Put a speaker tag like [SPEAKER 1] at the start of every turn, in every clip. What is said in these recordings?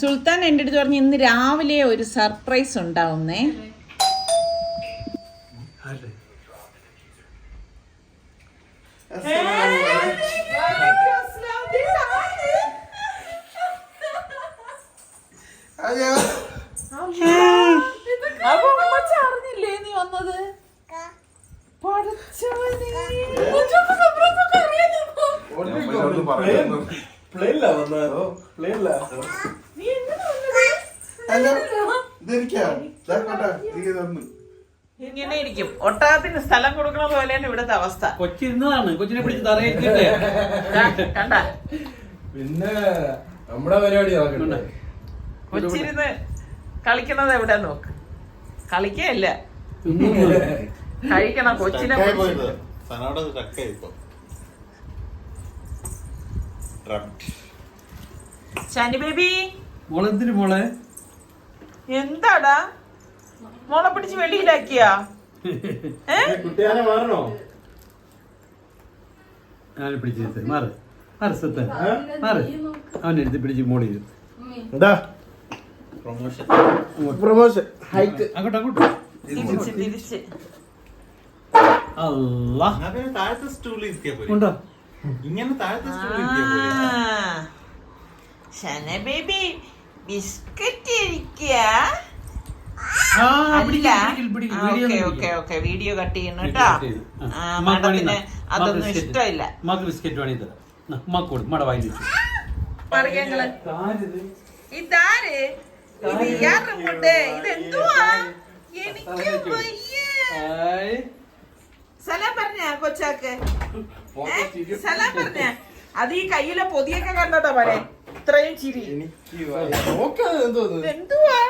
[SPEAKER 1] സുൽത്താൻ എൻ്റെ അടുത്ത് പറഞ്ഞു ഇന്ന് രാവിലെ ഒരു സർപ്രൈസ് ഉണ്ടാവുന്നേ. അറിഞ്ഞില്ലേ നീ വന്നത്? ഇങ്ങനെ ഇരിക്കും. ഒട്ടകത്തിന് സ്ഥലം കൊടുക്കണ പോലെയാണ് ഇവിടുത്തെ അവസ്ഥ.
[SPEAKER 2] കൊച്ചിരുന്നതാണ്, കൊച്ചിനെ പിടിച്ച് തറയിട്ടില്ലേ
[SPEAKER 1] കണ്ട.
[SPEAKER 3] പിന്നെ നമ്മുടെ പരിപാടി
[SPEAKER 1] കൊച്ചിരുന്ന് കളിക്കണത് എവിടെ നോക്ക്. കളിക്കല്ല, കഴിക്കണം. കൊച്ചിനെ ഷാനി ബേബി
[SPEAKER 2] മോളെന്തിന് മോളെ?
[SPEAKER 1] എന്താടാ മോളെ പിടിച്ച് വെളിയിലാക്കിയാ?
[SPEAKER 3] കുട്ടിയാനെ മാറണോ?
[SPEAKER 2] ഞാൻ പിടിച്ചിരുത്ത് മാറ് മാറ് സത്ത മാറ്. അവനെ എടുത്ത് പിടിച്ച് മോളിരുത്ത്.
[SPEAKER 3] എന്താ പ്രൊമോഷൻ ഹൈക്ക്
[SPEAKER 2] അങ്ങോട്ട് അങ്ങോട്ട്.
[SPEAKER 1] തിരിച്ച്
[SPEAKER 2] അല്ലാ
[SPEAKER 4] താഴത്തെ സ്റ്റൂളിൽ ഇരുത്തിയാ പോലെ.
[SPEAKER 2] ഉണ്ടോ?
[SPEAKER 4] ഇങ്ങനെ താഴത്തെ സ്റ്റൂളിൽ ഇരുത്തിയാ പോലെ.
[SPEAKER 1] ഷന ബേബി ബിസ്ക്കറ്റ് ഇരിക്കുക. വീഡിയോ കട്ട് ചെയ്യണം കേട്ടോ. മടത്തിന് അതൊന്നും ഇഷ്ടമില്ല.
[SPEAKER 2] മക്ക് ബിസ്ക്കറ്റ് വേണി തരാം. മക്ക് കൊടു മട വായി വെച്ചു.
[SPEAKER 1] പറയങ്ങള് ഇതാര്? ഇത് ഇയാറുണ്ട്. ഇതെന്തുവാ? എനിക്ക് സലാം പറഞ്ഞ കൊച്ചാക്ക് സലാം പറഞ്ഞ. അത് ഈ കയ്യിലെ പൊതിയൊക്കെ കണ്ടോട്ടോ പോലെ ഇത്രയും ചിരി. എന്തുവാ?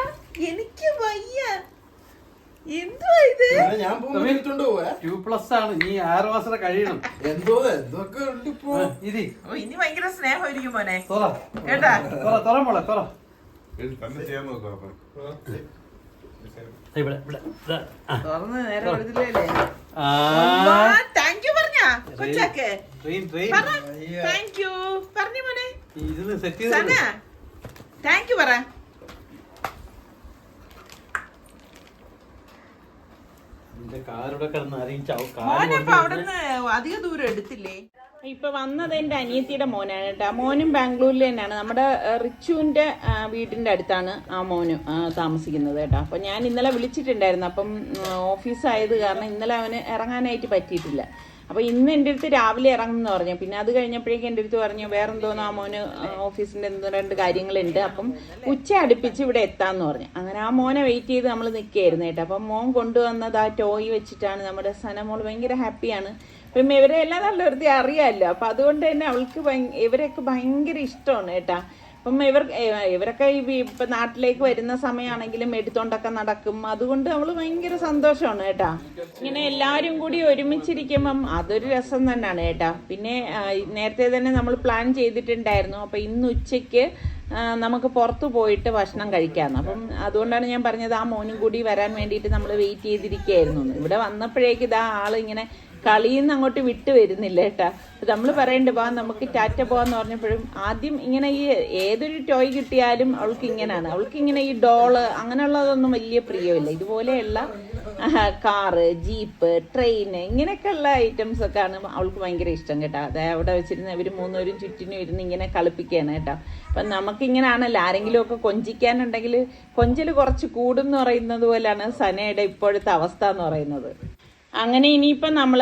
[SPEAKER 1] എനിക്ക് വയ്യ. എന്തുവാ ഇത്?
[SPEAKER 3] ഞാൻ
[SPEAKER 2] +2 ആണ്. നീ 6 മാസം കഴിയണം.
[SPEAKER 3] എന്തോ എന്തൊക്കെ ഉണ്ട് ഇപ്പൊ.
[SPEAKER 1] ഇനി ഭയങ്കര സ്നേഹമായിരിക്കും മോനെ
[SPEAKER 2] തുറ
[SPEAKER 1] കേട്ടാ.
[SPEAKER 2] തുറ മോളെ തുറ.
[SPEAKER 4] തന്നെ ചെയ്യാൻ നോക്കാം.
[SPEAKER 1] തുറന്ന് നേരെ കൊടുത്തില്ലേ? താങ്ക് യു പറഞ്ഞ കൊച്ചാക്ക്. താങ്ക് യു പറഞ്ഞു മോനെ. സന താങ്ക് യു പറ. മോനപ്പൊ അവിടുന്ന് അധിക ദൂരം എടുത്തില്ലേ? ഇപ്പൊ വന്നത് എന്റെ അനിയത്തിയുടെ മോനാണ് കേട്ടോ. മോനും ബാംഗ്ലൂരിൽ തന്നെയാണ്. നമ്മുടെ റിച്ചുവിന്റെ വീടിന്റെ അടുത്താണ് ആ മോന് താമസിക്കുന്നത് കേട്ടോ. അപ്പൊ ഞാൻ ഇന്നലെ വിളിച്ചിട്ടുണ്ടായിരുന്നു. അപ്പം ഓഫീസായത് കാരണം ഇന്നലെ അവന് ഇറങ്ങാനായിട്ട് പറ്റിയിട്ടില്ല. അപ്പൊ ഇന്ന് എൻ്റെ അടുത്ത് രാവിലെ ഇറങ്ങുമെന്ന് പറഞ്ഞു. പിന്നെ അത് കഴിഞ്ഞപ്പോഴേക്കും എൻ്റെ അടുത്ത് പറഞ്ഞു വേറെന്തോന്ന് ആ മോന് ഓഫീസിന്റെ 2 കാര്യങ്ങളുണ്ട്, അപ്പം ഉച്ച അടുപ്പിച്ച് ഇവിടെ എത്താന്ന് പറഞ്ഞു. അങ്ങനെ ആ മോനെ വെയിറ്റ് ചെയ്ത് നമ്മൾ നിൽക്കുകയായിരുന്നു കേട്ടോ. അപ്പം മോൻ കൊണ്ടുവന്നത് ആ ടോയ് വെച്ചിട്ടാണ്. നമ്മുടെ സനമോൾ ഭയങ്കര ഹാപ്പിയാണ്. അപ്പം ഇവരെ എല്ലാം നല്ല വൃത്തി അറിയാമല്ലോ. അപ്പം അതുകൊണ്ട് തന്നെ അവൾക്ക് ഇവരെയൊക്കെ ഭയങ്കര ഇഷ്ടമാണ് കേട്ടാ. അപ്പം ഇവരൊക്കെ ഇപ്പം നാട്ടിലേക്ക് വരുന്ന സമയമാണെങ്കിലും എടുത്തോണ്ടൊക്കെ നടക്കും. അതുകൊണ്ട് അവൾ ഭയങ്കര സന്തോഷമാണ് കേട്ടാ. ഇങ്ങനെ എല്ലാവരും കൂടി ഒരുമിച്ചിരിക്കുമ്പം അതൊരു രസം തന്നെയാണ് കേട്ടാ. പിന്നെ നേരത്തെ തന്നെ നമ്മൾ പ്ലാൻ ചെയ്തിട്ടുണ്ടായിരുന്നു. അപ്പം ഇന്ന് ഉച്ചയ്ക്ക് നമുക്ക് പുറത്ത് പോയിട്ട് ഭക്ഷണം കഴിക്കാമെന്ന്. അപ്പം അതുകൊണ്ടാണ് ഞാൻ പറഞ്ഞത് ആ മോനും കൂടി വരാൻ വേണ്ടിയിട്ട് നമ്മൾ വെയിറ്റ് ചെയ്തിരിക്കുകയായിരുന്നു. ഇവിടെ വന്നപ്പോഴേക്ക് ഇതാ ആളിങ്ങനെ കളിയിൽ നിന്ന് അങ്ങോട്ട് വിട്ട് വരുന്നില്ല കേട്ടാ. നമ്മൾ പറയണ്ട് വാ നമുക്ക് ടാറ്റ പോവാന്ന് പറഞ്ഞപ്പോഴും ആദ്യം ഇങ്ങനെ ഈ ഏതൊരു ടോയ് കിട്ടിയാലും അവൾക്ക് ഇങ്ങനെയാണ്. അവൾക്ക് ഇങ്ങനെ ഈ ഡോള് അങ്ങനെയുള്ളതൊന്നും വലിയ പ്രിയമില്ല. ഇതുപോലെയുള്ള കാറ്, ജീപ്പ്, ട്രെയിൻ ഇങ്ങനെയൊക്കെയുള്ള ഐറ്റംസ് ഒക്കെയാണ് അവൾക്ക് ഭയങ്കര ഇഷ്ടം കേട്ടോ. അതായത് അവിടെ വെച്ചിരുന്ന് ഇവർ 3 പേരും ചുറ്റിനും ഇരുന്ന് ഇങ്ങനെ കളിപ്പിക്കുകയാണ് കേട്ടോ. അപ്പം നമുക്കിങ്ങനെയാണല്ലോ ആരെങ്കിലും ഒക്കെ കൊഞ്ചിക്കാനുണ്ടെങ്കിൽ കൊഞ്ചൽ കുറച്ച് കൂടും എന്ന് പറയുന്നത് പോലെയാണ് സനയുടെ ഇപ്പോഴത്തെ അവസ്ഥ എന്ന് പറയുന്നത്. അങ്ങനെ ഇനിയിപ്പം നമ്മൾ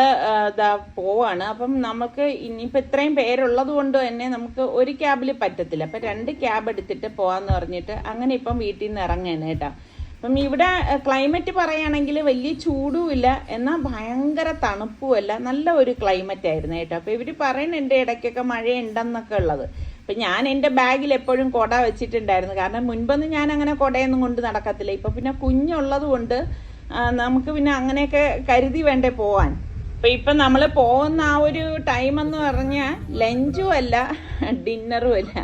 [SPEAKER 1] പോവാണ്. അപ്പം നമുക്ക് ഇനിയിപ്പോൾ ഇത്രയും പേരുള്ളത് കൊണ്ട് തന്നെ നമുക്ക് ഒരു ക്യാബിൽ പറ്റത്തില്ല. അപ്പം 2 ക്യാബ് എടുത്തിട്ട് പോകാമെന്ന് പറഞ്ഞിട്ട് അങ്ങനെ ഇപ്പം വീട്ടിൽ നിന്ന് ഇറങ്ങുകയാണ് കേട്ടോ. അപ്പം ഇവിടെ ക്ലൈമറ്റ് പറയുകയാണെങ്കിൽ വലിയ ചൂടുമില്ല, എന്നാൽ ഭയങ്കര തണുപ്പുമല്ല, നല്ല ഒരു ക്ലൈമറ്റ് ആയിരുന്നു കേട്ടോ. അപ്പോൾ ഇവർ പറയുന്നുണ്ട് ഇടയ്ക്കൊക്കെ മഴയുണ്ടെന്നൊക്കെ ഉള്ളത്. അപ്പം ഞാൻ എൻ്റെ ബാഗിൽ എപ്പോഴും കുട വെച്ചിട്ടുണ്ടായിരുന്നു. കാരണം മുൻപൊന്നും ഞാൻ അങ്ങനെ കുടയൊന്നും കൊണ്ട് നടക്കത്തില്ല. ഇപ്പം പിന്നെ കുഞ്ഞുള്ളത് കൊണ്ട് നമുക്ക് പിന്നെ അങ്ങനെയൊക്കെ കരുതി വേണ്ടേ പോവാൻ. അപ്പം ഇപ്പം നമ്മൾ പോകുന്ന ആ ഒരു ടൈം എന്ന് പറഞ്ഞാൽ ലഞ്ചും അല്ല ഡിന്നറും അല്ല,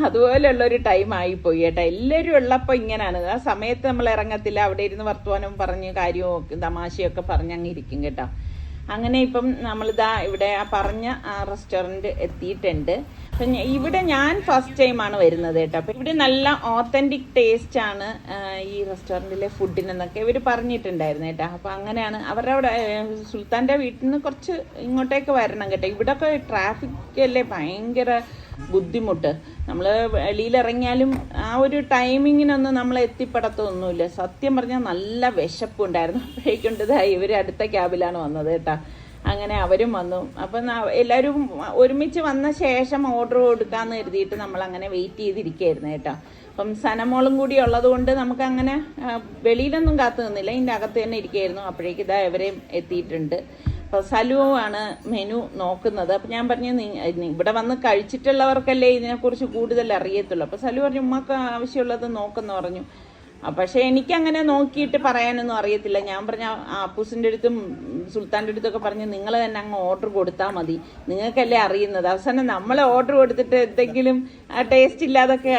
[SPEAKER 1] അതുപോലെയുള്ളൊരു ടൈം ആയിപ്പോയി കേട്ടോ. എല്ലാവരും ഉള്ളപ്പോൾ ഇങ്ങനെയാണ്. ആ സമയത്ത് നമ്മൾ ഇറങ്ങത്തില്ല. അവിടെ ഇരുന്ന് വർത്തമാനം പറഞ്ഞ് കാര്യവും തമാശയൊക്കെ പറഞ്ഞ് അങ്ങ് ഇരിക്കും കേട്ടോ. അങ്ങനെ ഇപ്പം നമ്മളിതാ ഇവിടെ പറഞ്ഞ ആ റെസ്റ്റോറൻറ്റ് എത്തിയിട്ടുണ്ട്. അപ്പം ഇവിടെ ഞാൻ ഫസ്റ്റ് ടൈമാണ് വരുന്നത് കേട്ടോ. അപ്പം ഇവിടെ നല്ല ഓത്തൻറ്റിക് ടേസ്റ്റ് ആണ് ഈ റെസ്റ്റോറൻറ്റിലെ ഫുഡിനെന്നൊക്കെ ഇവർ പറഞ്ഞിട്ടുണ്ടായിരുന്നു കേട്ടോ. അപ്പം അങ്ങനെയാണ് അവരുടെ അവിടെ സുൽത്താൻ്റെ വീട്ടിൽ നിന്ന് കുറച്ച് ഇങ്ങോട്ടേക്ക് വരണം കേട്ടോ. ഇവിടെയൊക്കെ ട്രാഫിക് അല്ലേ ഭയങ്കര ബുദ്ധിമുട്ട്. നമ്മൾ വെളിയിലിറങ്ങിയാലും ആ ഒരു ടൈമിങ്ങിനൊന്നും നമ്മൾ എത്തിപ്പെടത്തൊന്നുമില്ല. സത്യം പറഞ്ഞാൽ നല്ല വിശപ്പുണ്ടായിരുന്നു. അപ്പോഴേക്കുണ്ട് ഇവർ അടുത്ത ക്യാബിലാണ് വന്നത് കേട്ടോ. അങ്ങനെ അവരും വന്നു. അപ്പം എല്ലാവരും ഒരുമിച്ച് വന്ന ശേഷം ഓർഡർ കൊടുക്കാമെന്ന് കരുതിയിട്ട് നമ്മൾ അങ്ങനെ വെയിറ്റ് ചെയ്തിരിക്കുകയായിരുന്നു കേട്ടോ. അപ്പം സനമോളും കൂടി ഉള്ളത് കൊണ്ട് നമുക്ക് അങ്ങനെ വെളിയിലൊന്നും കാത്തു നിന്നില്ല, ഇതിൻ്റെ അകത്ത് തന്നെ ഇരിക്കുകയായിരുന്നു. അപ്പോഴേക്ക് ഇവരെയും എത്തിയിട്ടുണ്ട്. അപ്പോൾ സലുവാണ് മെനു നോക്കുന്നത്. അപ്പം ഞാൻ പറഞ്ഞു ഇവിടെ വന്ന് കഴിച്ചിട്ടുള്ളവർക്കല്ലേ ഇതിനെക്കുറിച്ച് കൂടുതൽ അറിയത്തുള്ളൂ. അപ്പോൾ സലു പറഞ്ഞു ഉമ്മക്ക് ആവശ്യമുള്ളത് നോക്കെന്ന് പറഞ്ഞു. പക്ഷേ എനിക്കങ്ങനെ നോക്കിയിട്ട് പറയാനൊന്നും അറിയത്തില്ല. ഞാൻ പറഞ്ഞ അപ്പൂസിൻ്റെ അടുത്തും സുൽത്താൻ്റെ അടുത്തൊക്കെ പറഞ്ഞ് നിങ്ങൾ തന്നെ അങ്ങ് ഓർഡർ കൊടുത്താൽ മതി, നിങ്ങൾക്കല്ലേ അറിയുന്നത്. അവസാനം നമ്മൾ ഓർഡർ കൊടുത്തിട്ട് എന്തെങ്കിലും ടേസ്റ്റ് ഇല്ലാതൊക്കെ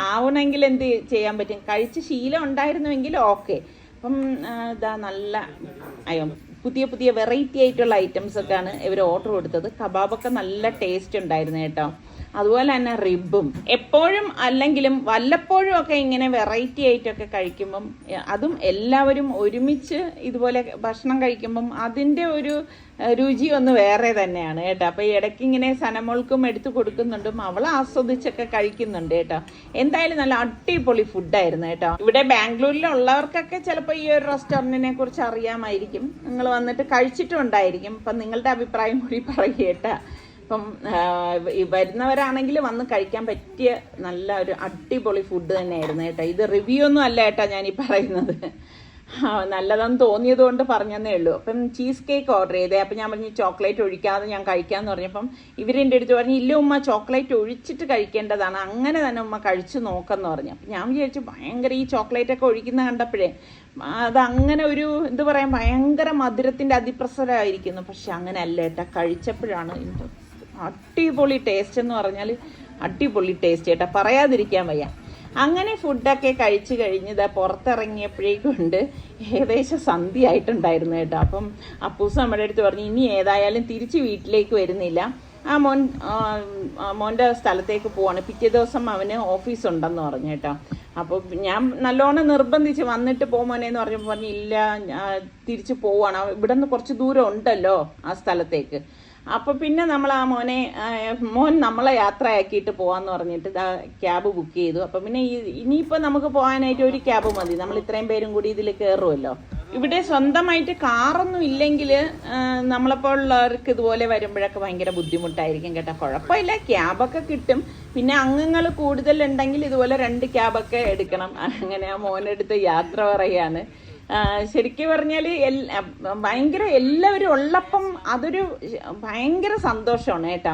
[SPEAKER 1] ആവണമെങ്കിൽ എന്ത് ചെയ്യാൻ പറ്റും? കഴിച്ച് ശീലം ഉണ്ടായിരുന്നുവെങ്കിൽ ഓക്കെ. അപ്പം നല്ല പുതിയ പുതിയ വെറൈറ്റി ആയിട്ടുള്ള ഐറ്റംസൊക്കെയാണ് ഇവർ ഓർഡർ കൊടുത്തത്. കബാബൊക്കെ നല്ല ടേസ്റ്റ് ഉണ്ടായിരുന്നു കേട്ടോ. അതുപോലെ തന്നെ റിബും എപ്പോഴും അല്ലെങ്കിലും വല്ലപ്പോഴും ഒക്കെ ഇങ്ങനെ വെറൈറ്റി ആയിട്ടൊക്കെ കഴിക്കുമ്പം, അതും എല്ലാവരും ഒരുമിച്ച് ഇതുപോലെ ഭക്ഷണം കഴിക്കുമ്പം അതിൻ്റെ ഒരു രുചി ഒന്ന് വേറെ തന്നെയാണ് കേട്ടോ. അപ്പോൾ ഇടയ്ക്ക് ഇങ്ങനെ സനമോൾക്കും എടുത്തു കൊടുക്കുന്നുണ്ടും അവൾ ആസ്വദിച്ചൊക്കെ കഴിക്കുന്നുണ്ട് കേട്ടോ. എന്തായാലും നല്ല അടിപൊളി ഫുഡായിരുന്നു കേട്ടോ. ഇവിടെ ബാംഗ്ലൂരിലുള്ളവർക്കൊക്കെ ചിലപ്പോൾ ഈ ഒരു റെസ്റ്റോറൻറ്റിനെ കുറിച്ച് അറിയാമായിരിക്കും, നിങ്ങൾ വന്നിട്ട് കഴിച്ചിട്ടുണ്ടായിരിക്കും. അപ്പം നിങ്ങളുടെ അഭിപ്രായം കൂടി പറയുക കേട്ടോ. അപ്പം വരുന്നവരാണെങ്കിൽ വന്ന് കഴിക്കാൻ പറ്റിയ നല്ല ഒരു അടിപൊളി ഫുഡ് തന്നെയായിരുന്നു കേട്ടോ. ഇത് റിവ്യൂ ഒന്നും അല്ല കേട്ടോ ഞാനീ പറയുന്നത്, നല്ലതെന്ന് തോന്നിയത് കൊണ്ട് പറഞ്ഞതേ ഉള്ളൂ. അപ്പം ചീസ് കേക്ക് ഓർഡർ ചെയ്തേ. അപ്പം ഞാൻ പറഞ്ഞു ചോക്ലേറ്റ് ഒഴിക്കാതെ ഞാൻ കഴിക്കാമെന്ന് പറഞ്ഞപ്പം ഇവരെൻ്റെ അടുത്ത് പറഞ്ഞു ഇല്ല ഉമ്മ ചോക്ലേറ്റ് ഒഴിച്ചിട്ട് കഴിക്കേണ്ടതാണ്, അങ്ങനെ തന്നെ ഉമ്മ കഴിച്ച് നോക്കെന്ന് പറഞ്ഞു. അപ്പം ഞാൻ വിചാരിച്ചു ഭയങ്കര ഈ ചോക്ലേറ്റൊക്കെ ഒഴിക്കുന്ന കണ്ടപ്പോഴേ അതങ്ങനെ ഒരു എന്ത് പറയാൻ ഭയങ്കര മധുരത്തിൻ്റെ അതിപ്രസരമായിരിക്കുന്നു. പക്ഷെ അങ്ങനെ അല്ല കേട്ടോ, കഴിച്ചപ്പോഴാണ് അടിപൊളി ടേസ്റ്റ് എന്ന് പറഞ്ഞാൽ അടിപൊളി ടേസ്റ്റ് കേട്ടോ, പറയാതിരിക്കാൻ വയ്യ. അങ്ങനെ ഫുഡൊക്കെ കഴിച്ച് കഴിഞ്ഞ് പുറത്തിറങ്ങിയപ്പോഴേക്കുണ്ട് ഏകദേശം സന്ധ്യ ആയിട്ടുണ്ടായിരുന്നു കേട്ടോ. അപ്പം അപ്പൂസ് നമ്മുടെ അടുത്ത് പറഞ്ഞു ഇനി ഏതായാലും തിരിച്ച് വീട്ടിലേക്ക് വരുന്നില്ല, ആ മോൻ്റെ സ്ഥലത്തേക്ക് പോവാണ്, പിറ്റേ ദിവസം അവന് ഓഫീസ് ഉണ്ടെന്ന് പറഞ്ഞു കേട്ടോ. അപ്പോൾ ഞാൻ നല്ലോണം നിർബന്ധിച്ച് വന്നിട്ട് മോനെന്ന് പറഞ്ഞപ്പോൾ പറഞ്ഞു ഇല്ല തിരിച്ച് പോവാണ്, ഇവിടെ നിന്ന് കുറച്ച് ദൂരം ഉണ്ടല്ലോ ആ സ്ഥലത്തേക്ക്. അപ്പോൾ പിന്നെ നമ്മൾ ആ മോൻ നമ്മളെ യാത്രയാക്കിയിട്ട് പോകാമെന്ന് പറഞ്ഞിട്ട് ക്യാബ് ബുക്ക് ചെയ്തു. അപ്പം പിന്നെ ഇനിയിപ്പോൾ നമുക്ക് പോകാനായിട്ട് ഒരു ക്യാബ് മതി, നമ്മൾ ഇത്രയും പേരും കൂടി ഇതിൽ കയറുമല്ലോ. ഇവിടെ സ്വന്തമായിട്ട് കാറൊന്നും ഇല്ലെങ്കിൽ നമ്മളെപ്പോലുള്ളവർക്ക് ഇതുപോലെ വരുമ്പോഴൊക്കെ ഭയങ്കര ബുദ്ധിമുട്ടായിരിക്കും കേട്ടോ. കുഴപ്പമില്ല, ക്യാബൊക്കെ കിട്ടും. പിന്നെ അംഗങ്ങൾ കൂടുതലുണ്ടെങ്കിൽ ഇതുപോലെ 2 ക്യാബൊക്കെ എടുക്കണം. അങ്ങനെ ആ മോനെടുത്ത് യാത്ര പറയുകയാണ്. ശരിക്കും പറഞ്ഞാൽ ഭയങ്കര എല്ലാവരും ഉള്ളപ്പം അതൊരു ഭയങ്കര സന്തോഷമാണ് കേട്ടോ.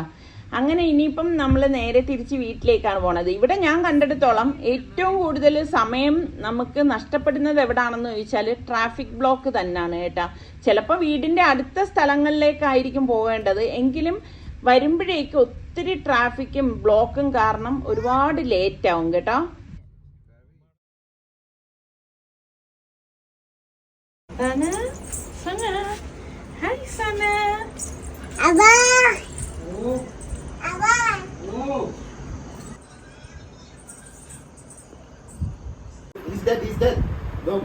[SPEAKER 1] അങ്ങനെ ഇനിയിപ്പം നമ്മൾ നേരെ തിരിച്ച് വീട്ടിലേക്കാണ് പോണത്. ഇവിടെ ഞാൻ കണ്ടെടുത്തോളം ഏറ്റവും കൂടുതൽ സമയം നമുക്ക് നഷ്ടപ്പെടുന്നത് എവിടാണെന്ന് ചോദിച്ചാൽ ട്രാഫിക് ബ്ലോക്ക് തന്നെയാണ് കേട്ടോ. ചിലപ്പോൾ വീടിൻ്റെ അടുത്ത സ്ഥലങ്ങളിലേക്കായിരിക്കും പോവേണ്ടത്, എങ്കിലും വരുമ്പോഴേക്കും ഒത്തിരി ട്രാഫിക്കും ബ്ലോക്കും കാരണം ഒരുപാട് ലേറ്റ് ആവും കേട്ടോ. Sana, Sana, hi Sana.
[SPEAKER 5] Abba. Abba.
[SPEAKER 3] Is that? Go.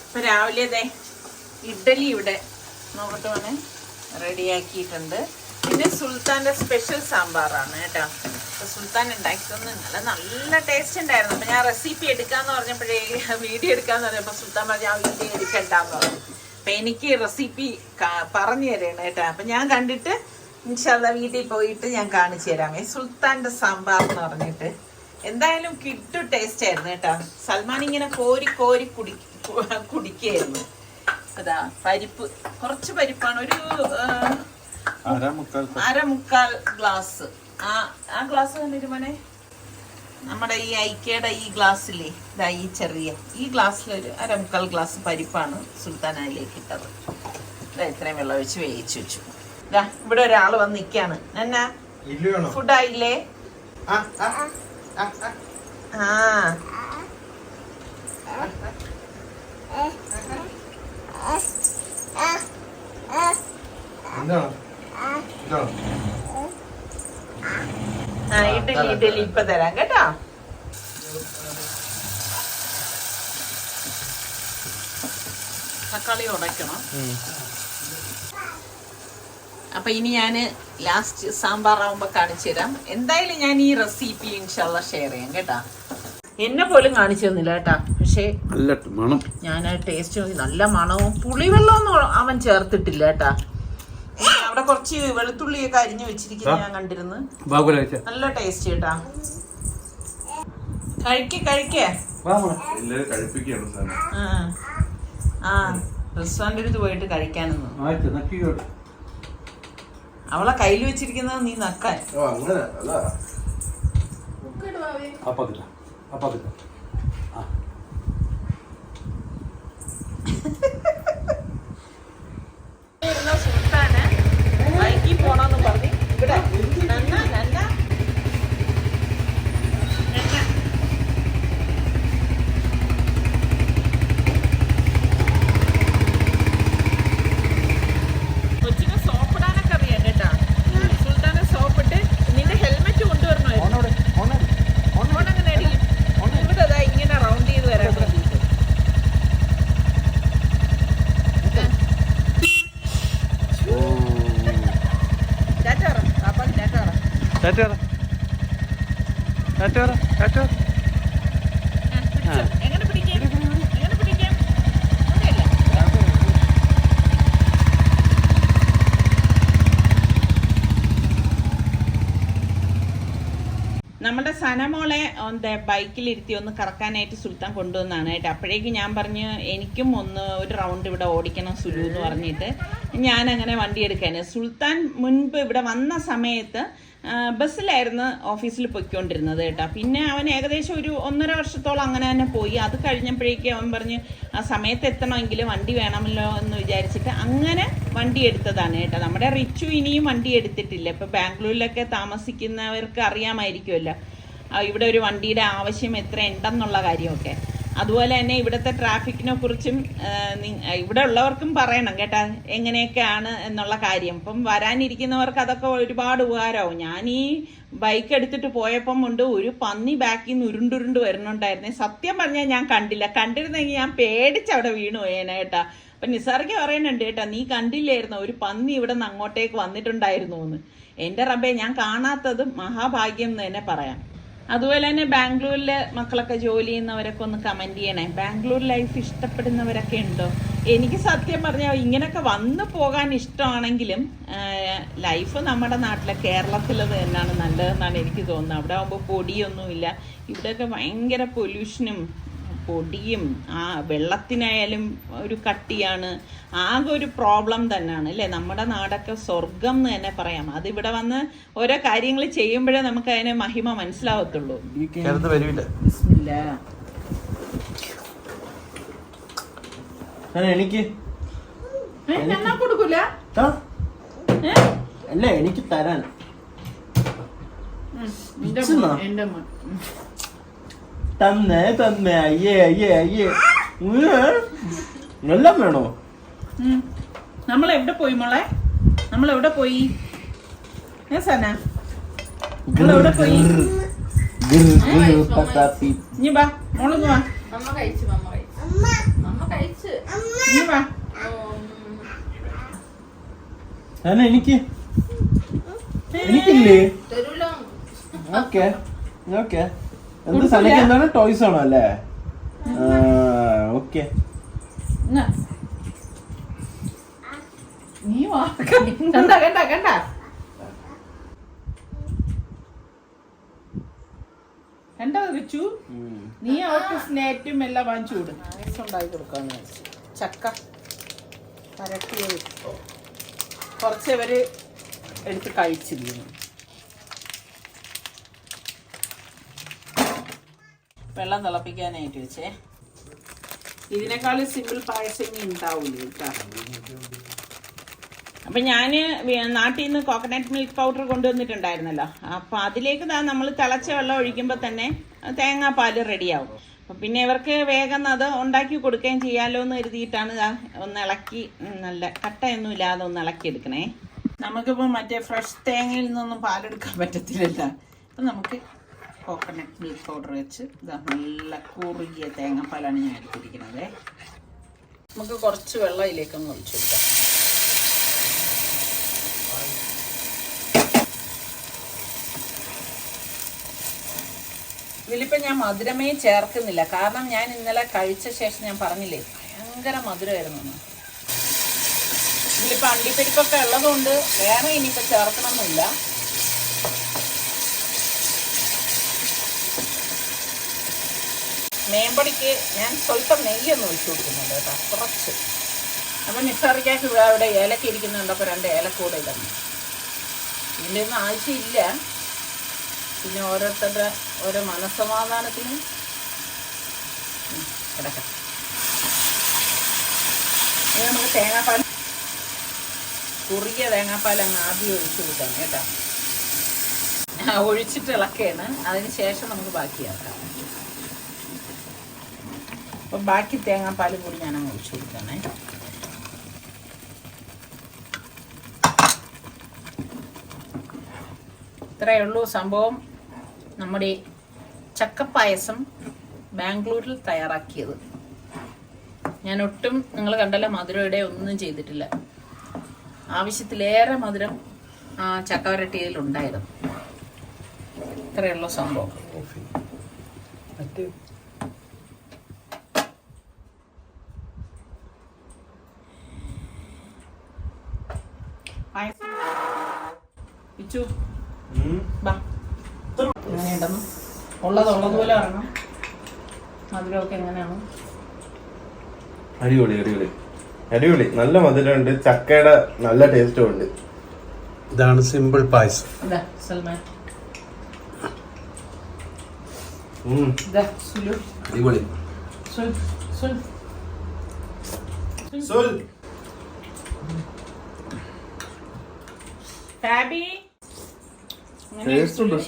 [SPEAKER 1] ഇപ്പൊ രാവിലെ ഇഡ്ഡലി ഇവിടെ നോക്കട്ടെ മോനെ റെഡിയാക്കിയിട്ടുണ്ട്. പിന്നെ സുൽത്താൻ്റെ സ്പെഷ്യൽ സാമ്പാറാണ് കേട്ടോ. സുൽത്താൻ ഉണ്ടാക്കി തന്നില്ല, നല്ല ടേസ്റ്റ് ഉണ്ടായിരുന്നു. അപ്പം ഞാൻ റെസിപ്പി എടുക്കാന്ന് പറഞ്ഞപ്പോഴേ വീഡിയോ എടുക്കാന്ന് പറഞ്ഞപ്പോൾ സുൽത്താൻ പറഞ്ഞ ആ വീഡിയോ എടുക്കണ്ടെന്ന് പറഞ്ഞു. അപ്പം എനിക്ക് റെസിപ്പി പറഞ്ഞു തരണം കേട്ടോ. അപ്പം ഞാൻ കണ്ടിട്ട് ഇൻഷാല്ലാ വീട്ടിൽ പോയിട്ട് ഞാൻ കാണിച്ചു തരാമേ. സുൽത്താൻ്റെ സാമ്പാർ എന്ന് പറഞ്ഞിട്ട് എന്തായാലും കിട്ടു ടേസ്റ്റ് ആയിരുന്നു കേട്ടോ. സൽമാൻ ഇങ്ങനെ കോരി കുടിക്കുകയായിരുന്നു. അതാ പരിപ്പ്, കുറച്ച് പരിപ്പാണ്, ഒരു 1/4 ഗ്ലാസ്. ആ ഗ്ലാസ് കണ്ടിട്ട് മോനെ, നമ്മുടെ ഈ ഐക്കയുടെ ഈ ഗ്ലാസ്സില്ലേ, ഇതാ ഈ ചെറിയ ഈ ഗ്ലാസ്സിലൊരു 1/4 ഗ്ലാസ് പരിപ്പാണ് സുൽത്താൻ അതിലേക്ക് ഇട്ടത്. ഇതാ ഇത്രയും വെള്ളം ഒഴിച്ച് വേവിച്ച് വെച്ചു. ഇതാ ഇവിടെ ഒരാൾ വന്ന് നിൽക്കാണ്. എന്നാ ഫുഡായില്ലേ? ഇഡലി ഇപ്പൊ തരാം കേട്ടോ. തക്കാളി ഉടയ്ക്കണം. അപ്പൊ ഇനി ഞാൻ ലാസ്റ്റ് സാമ്പാറാവുമ്പോ കാണിച്ചു തരാം. എന്തായാലും ഞാൻ ഈ റെസിപ്പി ഇൻഷാല്ല ഷെയർ ചെയ്യാം കേട്ടാ. എന്നെ പോലും കാണിച്ചു തന്നില്ല കേട്ടാ. പക്ഷെ
[SPEAKER 2] നല്ല മണം,
[SPEAKER 1] ഞാൻ ടേസ്റ്റ് നോക്കി, നല്ല മണവും. പുളിവെള്ളമൊന്നും അവൻ ചേർത്തിട്ടില്ല കേട്ടാ. അവിടെ കുറച്ച് വെളുത്തുള്ളിയൊക്കെ അരിഞ്ഞു വെച്ചിരിക്കുന്നത് ഞാൻ കണ്ടിരുന്നു. നല്ല ടേസ്റ്റ് കേട്ടാ. കഴിക്കേ റെസ്റ്റോറന്റിൽ പോയിട്ട് കഴിക്കാനൊന്നും. അവളെ കയ്യിൽ വെച്ചിരിക്കുന്നത് നീ നക്കാൻ. സുൽത്താന് ബൈക്കിൽ പോണെന്ന് പറഞ്ഞു. ഇവിടെ കൊച്ചിനെ സോപ്പിടാനൊക്കെ അറിയാം കേട്ടാ. സുൽത്താനെ സോപ്പിട്ട് നിന്റെ ഹെൽമെറ്റ് കൊണ്ടുവരണമായിരുന്നു. ഓണങ്ങനെ അടിക്കും. ഇവിടെ ഇങ്ങനെ റൗണ്ട് ചെയ്ത് വരാൻ വേണ്ടിയിട്ട്. എങ്ങനെ പിടിക്കാം? നമ്മുടെ സനമോളെ ബൈക്കിലിരുത്തി ഒന്ന് കറക്കാനായിട്ട് സുൽത്താൻ കൊണ്ടുവന്നാണ് കേട്ടോ. അപ്പോഴേക്ക് ഞാൻ പറഞ്ഞു എനിക്കും ഒരു റൗണ്ട് ഇവിടെ ഓടിക്കണം സുലു എന്ന് പറഞ്ഞിട്ട് ഞാൻ അങ്ങനെ വണ്ടി എടുക്കാന്. സുൽത്താൻ മുൻപ് ഇവിടെ വന്ന സമയത്ത് ബസ്സിലായിരുന്നു ഓഫീസിൽ പൊയ്ക്കൊണ്ടിരുന്നത് കേട്ടോ. പിന്നെ അവൻ ഏകദേശം ഒരു 1.5 വർഷത്തോളം അങ്ങനെ തന്നെ പോയി. അത് കഴിഞ്ഞപ്പോഴേക്കും അവൻ പറഞ്ഞ് ആ സമയത്ത് എത്തണമെങ്കിൽ വണ്ടി വേണമല്ലോ എന്ന് വിചാരിച്ചിട്ട് അങ്ങനെ വണ്ടി എടുത്തതാണ് കേട്ടോ. നമ്മുടെ റിച്ചു ഇനിയും വണ്ടി എടുത്തിട്ടില്ല. ഇപ്പം ബാംഗ്ലൂരിലൊക്കെ താമസിക്കുന്നവർക്ക് അറിയാമായിരിക്കുമല്ലോ ഇവിടെ ഒരു വണ്ടിയുടെ ആവശ്യം എത്ര ഉണ്ടെന്നുള്ള കാര്യമൊക്കെ. അതുപോലെ തന്നെ ഇവിടുത്തെ ട്രാഫിക്കിനെ കുറിച്ചും ഇവിടെ ഉള്ളവർക്കും പറയണം കേട്ടാ എങ്ങനെയൊക്കെയാണ് എന്നുള്ള കാര്യം. ഇപ്പം വരാനിരിക്കുന്നവർക്ക് അതൊക്കെ ഒരുപാട് ഉപകാരമാവും. ഞാൻ ഈ ബൈക്ക് എടുത്തിട്ട് പോയപ്പം ഉണ്ട് ഒരു പന്നി ബാക്കിൽ നിന്ന് ഉരുണ്ടുരുണ്ട് വരുന്നുണ്ടായിരുന്നേ. സത്യം പറഞ്ഞാൽ ഞാൻ കണ്ടില്ല. കണ്ടിരുന്നെങ്കിൽ ഞാൻ പേടിച്ചവിടെ വീണു പോയേനെ കേട്ടാ. അപ്പം നിസാർക്ക് പറയുന്നുണ്ട് കേട്ടാ, നീ കണ്ടില്ലായിരുന്നു ഒരു പന്നി ഇവിടെ നിന്ന് അങ്ങോട്ടേക്ക് വന്നിട്ടുണ്ടായിരുന്നു എന്ന്. എൻ്റെ റബ്ബേ, ഞാൻ കാണാത്തത് മഹാഭാഗ്യം എന്ന് തന്നെ പറയാം. അതുപോലെ തന്നെ ബാംഗ്ലൂരിൽ മക്കളൊക്കെ ജോലി ചെയ്യുന്നവരൊക്കെ ഒന്ന് കമൻറ്റ് ചെയ്യണേ. ബാംഗ്ലൂർ ലൈഫ് ഇഷ്ടപ്പെടുന്നവരൊക്കെ ഉണ്ടോ? എനിക്ക് സത്യം പറഞ്ഞാൽ ഇങ്ങനെയൊക്കെ വന്നു പോകാൻ ഇഷ്ടമാണെങ്കിലും ലൈഫ് നമ്മുടെ നാട്ടിലെ കേരളത്തിലത് തന്നെയാണ് നല്ലതെന്നാണ് എനിക്ക് തോന്നുന്നത്. അവിടെ ആകുമ്പോൾ പൊടിയൊന്നുമില്ല. ഇവിടെയൊക്കെ ഭയങ്കര പൊല്യൂഷനും പൊടിയും വെള്ളത്തിനായാലും ഒരു കട്ടിയാണ്. ആകെ ഒരു പ്രോബ്ലം തന്നെയാണ് അല്ലേ. നമ്മുടെ നാടൊക്കെ സ്വർഗം എന്ന് തന്നെ പറയാം. അതിവിടെ വന്ന് ഓരോ കാര്യങ്ങൾ ചെയ്യുമ്പോഴേ നമുക്ക് അതിനെ മഹിമ മനസ്സിലാവത്തുള്ളൂ.
[SPEAKER 3] എനിക്ക്
[SPEAKER 1] കൊടുക്കൂല
[SPEAKER 3] അല്ല, എനിക്ക് തരാൻ തന്നെ അയ്യേ എല്ലാം വേണോ?
[SPEAKER 1] നമ്മളെവിടെ പോയി മോളെ? നമ്മളെവിടെ പോയി? നമ്മളെവിടെ പോയി? ഇനി വാ മോളൊന്ന് വാ. ഇനി വാ.
[SPEAKER 3] എനിക്ക് എനിക്കില്ലേ? Okay okay. എന്ത് സനക്ക് എന്താണ്? ടോയ്സ് ആണോ അല്ലേ? ഓക്കെ.
[SPEAKER 1] നീ വാ. കണ്ട റിച്ചു, നീ അവർക്ക് സ്നേറ്റും എല്ലാം വാങ്ങിച്ചു കൊടുക്കും. ഉണ്ടാക്കി കൊടുക്കാന്ന് വെച്ചു. ചക്ക പരട്ടിയത് കുറച്ചവര് എടുത്ത് കഴിച്ചിരുന്നു. വെള്ളം തിളപ്പിക്കാനായിട്ട് വെച്ചേ. ഇതിനേക്കാളും സിമ്പിൾ പായസം ഉണ്ടാവൂലേ കേട്ടോ. അപ്പം ഞാൻ നാട്ടിൽ നിന്ന് കോക്കനട്ട് മിൽക്ക് പൗഡർ കൊണ്ടുവന്നിട്ടുണ്ടായിരുന്നല്ലോ. അപ്പം അതിലേക്ക് നമ്മൾ തിളച്ച വെള്ളം ഒഴിക്കുമ്പോൾ തന്നെ തേങ്ങാപ്പാൽ റെഡിയാവും. അപ്പം പിന്നെ ഇവർക്ക് വേഗം അത് ഉണ്ടാക്കി കൊടുക്കുകയും ചെയ്യാമല്ലോ എന്ന് കരുതിയിട്ടാണ് ഒന്ന് ഇളക്കി, നല്ല കട്ടയൊന്നും ഇല്ലാതെ ഒന്ന് ഇളക്കിയെടുക്കണേ. നമുക്കിപ്പോൾ മറ്റേ ഫ്രഷ് തേങ്ങയിൽ നിന്നൊന്നും പാലെടുക്കാൻ പറ്റത്തില്ലല്ലോ. അപ്പം നമുക്ക് കോക്കനട്ട് മിൽക്ക് പൗഡർ വെച്ച് ഇതാ നല്ല കുറുകിയ തേങ്ങാപ്പാലാണ് ഞാൻ എടുത്തിരിക്കുന്നത്. നമുക്ക് കുറച്ച് വെള്ളം ഇതിലേക്കൊന്ന് ഒഴിച്ചു കൊടുക്കാം. ഇതിലിപ്പോൾ ഞാൻ മധുരമേ ചേർക്കുന്നില്ല. കാരണം ഞാൻ ഇന്നലെ കഴിച്ച ശേഷം ഞാൻ പറഞ്ഞില്ലേ ഭയങ്കര മധുരമായിരുന്നു. ഇതിലിപ്പോൾ അണ്ടിപ്പരിപ്പൊക്കെ ഉള്ളതുകൊണ്ട് വേറെ ഇനിയിപ്പോൾ ചേർക്കണമെന്നില്ല. മേമ്പടിക്ക് ഞാൻ സ്വല്പം നെയ്യൊന്ന് ഒഴിച്ചു കൊടുക്കുന്നുണ്ട് കേട്ടോ, കുറച്ച്. അപ്പം നിസ്സാറിക്കാക്ക് അവിടെ ഏലക്ക ഇരിക്കുന്നുണ്ട്. അപ്പോൾ 2 ഏലക്കൂടെ ഇടണം. ഇതിൻ്റെ ഒന്നും ആവശ്യമില്ല. പിന്നെ ഓരോരുത്തരുടെ ഓരോ മനസ്സമാധാനത്തിന് കിടക്കാം. ഇനി നമുക്ക് തേങ്ങാപ്പാൽ, കുറുകിയ തേങ്ങാപ്പാൽ അങ്ങ് ആദ്യം ഒഴിച്ചു കൊടുക്കാം കേട്ടോ. ഒഴിച്ചിട്ട് ഇളക്കുകയാണ്. അതിന് ശേഷം നമുക്ക് ബാക്കിയാക്കാം. അപ്പം ബാക്കി തേങ്ങാപ്പാലും കൂടി ഞാനങ്ങ് ഒഴിച്ചു കൊടുക്കണേ. ഇത്രയേ ഉള്ളൂ സംഭവം. നമ്മുടെ ചക്കപ്പായസം ബാംഗ്ലൂരിൽ തയ്യാറാക്കിയത്. ഞാൻ ഒട്ടും, നിങ്ങൾ കണ്ടല്ലോ, മധുരയുടെ ഒന്നും ചെയ്തിട്ടില്ല. ആവശ്യത്തിലേറെ മധുരം ആ ചക്കവരട്ടിയിലുണ്ടായിരുന്നു. ഇത്രയുള്ള സംഭവം. എങ്ങനെയുണ്ടെന്ന് ഉള്ളതുപോലെ ഇറങ്ങണം. മധുരമൊക്കെ എങ്ങനെയാണ്?
[SPEAKER 3] അടിപൊളി അടിപൊളി അടിപൊളി. നല്ല മധുരമുണ്ട്, ചക്കയുടെ നല്ല ടേസ്റ്റും ഉണ്ട്.
[SPEAKER 2] ഇതാണ് സിമ്പിൾ പായസം.
[SPEAKER 1] സൽമാൻ
[SPEAKER 2] അടിപൊളി.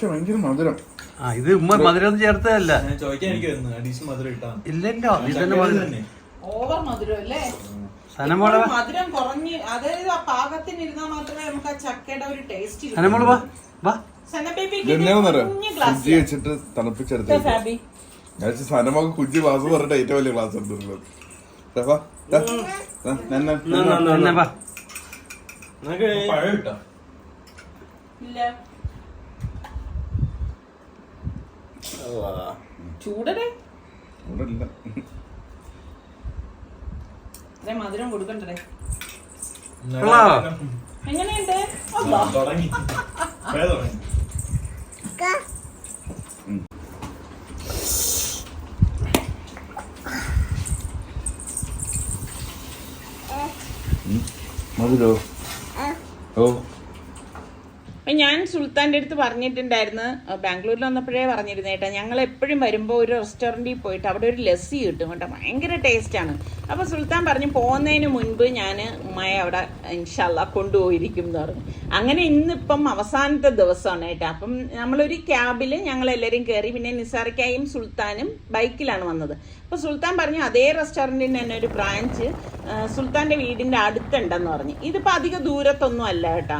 [SPEAKER 3] ഭയങ്കര മധുരം.
[SPEAKER 2] ഇത് മധുരം ചേർത്തതല്ല.
[SPEAKER 4] ചോദിക്കാൻ എനിക്ക് മധുരം ഇട്ടാ
[SPEAKER 2] ഇല്ലല്ലോ, ഇതന്നെ മധുരം.
[SPEAKER 1] ഓവർ മധുരം അല്ലേ? മധുരം കുറഞ്ഞ്, അതായത് ആ പാകത്തിന് ഇരുന്നാൽ മാത്രമേ നമുക്ക് ആ ചക്കയുടെ ഒരു ടേസ്റ്റ്
[SPEAKER 5] വെച്ചിട്ട് തണുപ്പിച്ചെടുത്ത് സനമൊക്കെ കുഞ്ചി ക്ലാസ് പറഞ്ഞിട്ട് ഏറ്റവും വലിയ ക്ലാസ് എടുത്തിട്ടുള്ളത്.
[SPEAKER 4] പഴം ഇട്ടാ
[SPEAKER 1] ചൂടേ മധുരം കൊടുക്കണ്ടേ? എങ്ങനെയുണ്ട്?
[SPEAKER 4] തുടങ്ങി
[SPEAKER 5] മധുരോ? ഓ,
[SPEAKER 1] ഞാൻ സുൽത്താൻ്റെ അടുത്ത് പറഞ്ഞിട്ടുണ്ടായിരുന്നു, ബാംഗ്ലൂരിൽ വന്നപ്പോഴേ പറഞ്ഞിരുന്നു കേട്ടോ, ഞങ്ങൾ എപ്പോഴും വരുമ്പോൾ ഒരു റെസ്റ്റോറൻറ്റിൽ പോയിട്ട് അവിടെ ഒരു ലസ്സി കിട്ടും കേട്ടോ, ഭയങ്കര ടേസ്റ്റാണ്. അപ്പോൾ സുൽത്താൻ പറഞ്ഞു പോകുന്നതിന് മുൻപ് ഞാൻ ഉമ്മയെ അവിടെ ഇൻഷാല്ലാ കൊണ്ടുപോയിരിക്കും എന്ന് പറഞ്ഞു. അങ്ങനെ ഇന്നിപ്പം അവസാനത്തെ ദിവസമാണ് കേട്ടോ. അപ്പം നമ്മളൊരു ക്യാബിൽ ഞങ്ങളെല്ലാവരും കയറി. പിന്നെ നിസാറിക്കായും സുൽത്താനും ബൈക്കിലാണ് വന്നത്. അപ്പോൾ സുൽത്താൻ പറഞ്ഞു അതേ റെസ്റ്റോറൻറ്റിന് തന്നെ ഒരു ബ്രാഞ്ച് സുൽത്താൻ്റെ വീടിൻ്റെ അടുത്തുണ്ടെന്ന് പറഞ്ഞു. ഇതിപ്പോൾ അധിക ദൂരത്തൊന്നും അല്ല കേട്ടോ.